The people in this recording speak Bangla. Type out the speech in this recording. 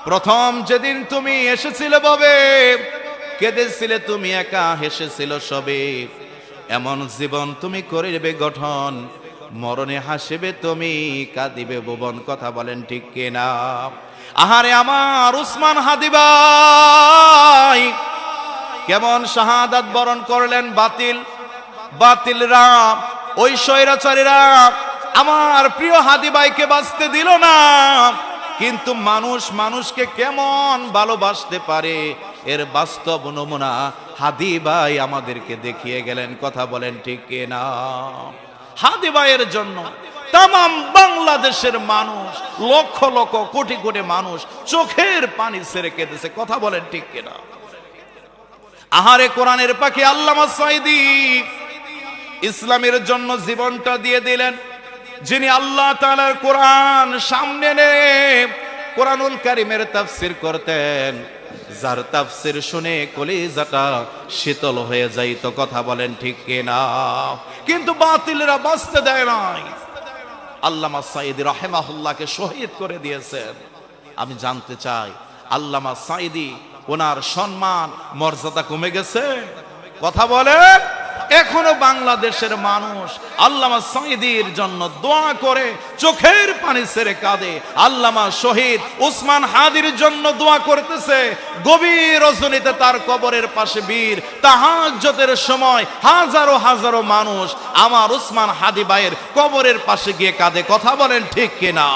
প্রথম যেদিন তুমি এসেছিলে ববে, কেঁদেছিলে তুমি একা, হেসেছিল সবে। এমন জীবন তুমি করিবে গঠন, মরণে হাসিবে তুমি, কাঁদিবে ভুবন। কথা বলেন ঠিক কিনা? আহারে আমার উসমান হাদি ভাই কেমন শাহাদাত বরণ করলেন। বাতিলরা, ওই স্বৈরাচারীরা আমার প্রিয় হাদি ভাইকে বাঁচতে দিল না। কিন্তু মানুষকে কেমন ভালোবাসতে পারে এর বাস্তব নমুনা হাদি ভাই আমাদেরকে দেখিয়ে গেলেন। কথা বলেন ঠিক কিনা? হাদি ভাইয়ের জন্য তামাম বাংলাদেশের মানুষ, লক্ষ লক্ষ কোটি কোটি মানুষ চোখের পানি ছেড়ে কেঁদেছে। কথা বলেন ঠিক কিনা? আহারে কোরআনের পাখি আল্লামা সাঈদী ইসলামের জন্য জীবনটা দিয়ে দিলেন। যিনি আল্লাহ তাআলার কোরআন সামনে এনে কোরআনুল কারীমের তাফসীর করতেন, যার তাফসীর শুনে কলিজাটা শীতল হয়ে যাইত। কথা বলেন ঠিক কিনা? কিন্তু বাতিলরা বাঁচতে দেয় নাই। আল্লামা সাঈদী রাহিমাহুল্লাহকে শহীদ করে দিয়েছেন। আমি জানতে চাই, আল্লামা সাঈদী ওনার সম্মান মর্যাদা কমে গেছে? কথা বলেন। এখনো বাংলাদেশের মানুষ আল্লামা সাঈদীর জন্য দোয়া করে চোখের পানি ছেড়ে কাঁদে। আল্লামা শহীদ উসমান হাদির জন্য দোয়া করতেছে। গভীর রজনীতে তার কবরের পাশে বীর তাহাজ্জুদের সময় হাজারো হাজারো মানুষ আমার উসমান হাদি ভাইয়ের কবরের পাশে গিয়ে কাঁদে। কথা বলেন ঠিক কিনা?